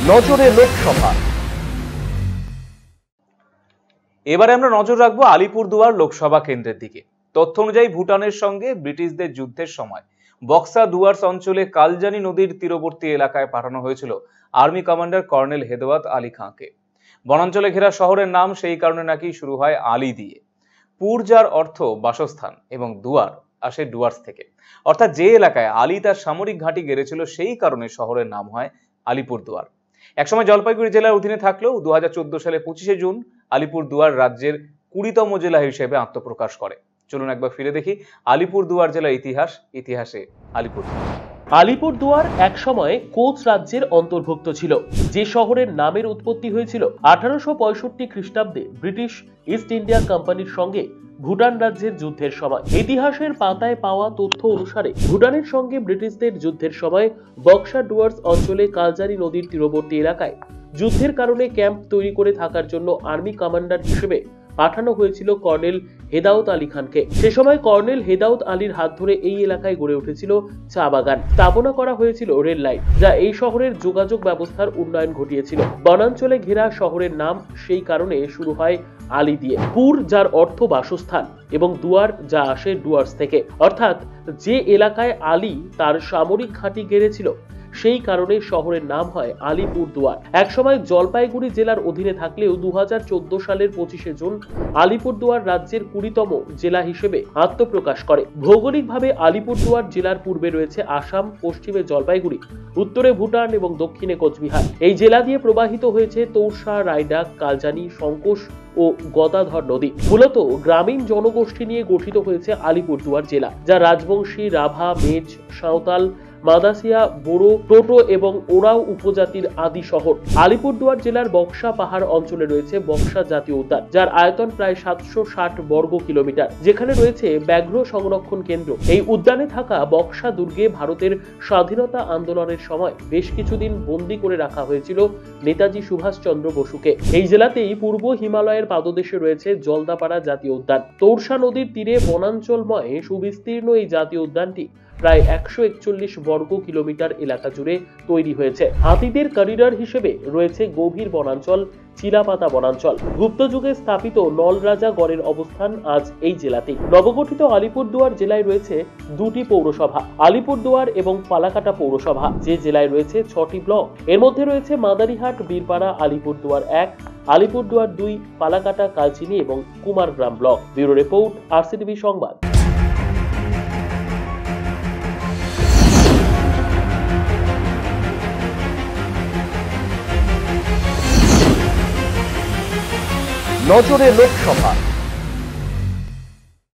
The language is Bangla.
নজরে লোকসভা। এবারে আমরা নজর রাখবো আলিপুরদুয়ার লোকসভা কেন্দ্রের দিকে। তথ্য অনুযায়ী ভুটানের সঙ্গে ব্রিটিশদের যুদ্ধের সময় বক্সা ডুয়ার্স অঞ্চলে কালজানি নদীর তীরবর্তী এলাকায় পাঠানো হয়েছিল আর্মি কমান্ডার কর্নেল হেদাওয়াত আলী খাঁকে। বনাঞ্চলে ঘেরা শহরের নাম সেই কারণে নাকি শুরু হয় আলী দিয়ে। পুর যার অর্থ বাসস্থান এবং দুয়ার আসে ডুয়ার্স থেকে, অর্থাৎ যে এলাকায় আলী তার সামরিক ঘাঁটি গেড়েছিল সেই কারণে শহরের নাম হয় আলিপুরদুয়ার। একসময় জলপাইগুড়ি জেলার অধীনে থাকলেও 2014 সালে 25শে জুন আলিপুরদুয়ার রাজ্যের 20তম জেলা হিসেবে আত্মপ্রকাশ করে। চলুন একবার ফিরে দেখি আলিপুরদুয়ার জেলার ইতিহাসে আলিপুরদুয়ার। আলিপুরদুয়ার একসময় কোচ রাজ্যের অন্তর্ভুক্ত ছিল, যে শহরের নামের উৎপত্তি হয়েছিল 1865 খ্রিস্টাব্দে ব্রিটিশ ইস্ট ইন্ডিয়া কোম্পানির সঙ্গে ভুটান রাজ্যের যুদ্ধের সময়। ইতিহাসের পাতায় পাওয়া তথ্য অনুসারে ভুটানের সঙ্গে ব্রিটিশদের যুদ্ধের সময় বক্সা ডুয়ার্স অঞ্চলে কালজানি নদীর তীরবর্তী এলাকায় যুদ্ধের কারণে ক্যাম্প তৈরি করে থাকার জন্য আর্মি কমান্ডার হিসেবে পাঠানো হয়েছিল কর্নেল হেদাওয়াত আলী খানকে। সে সময় কর্নেল হেদাওয়াত আলীর হাত ধরে এই এলাকায় গড়ে উঠেছিল চা বাগান। স্থাপনা করা হয়েছিল রেল লাইন, যা এই শহরের যোগাযোগ ব্যবস্থার উন্নয়ন ঘটিয়েছিল। বনাঞ্চলে ঘেরা শহরের নাম সেই কারণে শুরু হয় আলী দিয়ে। পুর যার অর্থ বাসস্থান এবং দুয়ার যা আসে ডুয়ার্স থেকে, অর্থাৎ যে এলাকায় আলী তার সামরিক ঘাঁটি গেড়েছিল সেই কারণে শহরের নাম হয় আলিপুরদুয়ার। একসময় জলপাইগুড়ি জেলার অধীনে থাকলেও 2014 সালের 25শে জুন আলিপুরদুয়ার রাজ্যের 20তম জেলা হিসেবে আত্মপ্রকাশ করে। ভৌগোলিকভাবে আলিপুরদুয়ার জেলার পূর্বে রয়েছে আসাম, পশ্চিমে জলপাইগুড়ি, উত্তরে ভুটান এবং দক্ষিণে কোচবিহার। এই জেলা দিয়ে প্রবাহিত হয়েছে তৌরসা, রায়ডাক, কালজানি, সংকোশ ও গদাধর নদী। মূলত গ্রামীণ জনগোষ্ঠী নিয়ে গঠিত হয়েছে আলিপুরদুয়ার জেলা, যা রাজবংশী, রাভা, মেচ, সাঁওতাল, মাদাসিয়া, বোরো, টোটো এবং ওরাও উপজাতির আদি শহর। আলিপুরদুয়ার জেলার বক্সা পাহাড় অঞ্চলে রয়েছে বক্সা জাতীয় উদ্যান, যার আয়তন প্রায় 760 বর্গ কিলোমিটার, যেখানে রয়েছে ব্যাঘ্র সংরক্ষণ কেন্দ্র। এই উদ্যানে থাকা বক্সা দুর্গে ভারতের স্বাধীনতা আন্দোলনের সময় বেশ কিছুদিন বন্দী করে রাখা হয়েছিল নেতাজি সুভাষচন্দ্র বসুকে। এই জেলাতেই পূর্ব হিমালয়ের পাদদেশে রয়েছে জলদাপাড়া জাতীয় উদ্যান। তৌরসা নদীর তীরে বনাঞ্চলময় সুবিস্তীর্ণ এই জাতীয় উদ্যানটি প্রায় 141 বর্গ কিলোমিটার এলাকা জুড়ে তৈরি হয়েছে। হাতিদের করিডর হিসেবে রয়েছে গভীর বনাঞ্চল, চিলাপাতা বনাঞ্চল। গুপ্ত যুগে স্থাপিত নলরাজা গড়ের অবস্থান আজ এই জেলাতেই। নবগঠিত আলিপুরদুয়ার জেলায় রয়েছে 2টি পৌরসভা, আলিপুরদুয়ার এবং ফালাকাটা পৌরসভা, যে জেলায় রয়েছে 6টি ব্লক। এর মধ্যে রয়েছে মাদারিহাট, বীরপাড়া, আলিপুরদুয়ার 1, আলিপুরদুয়ার 2, ফালাকাটা, কালচিনি এবং Kumargram block. Bureau report, RCTV সংবাদ। নজরে লোকসভা।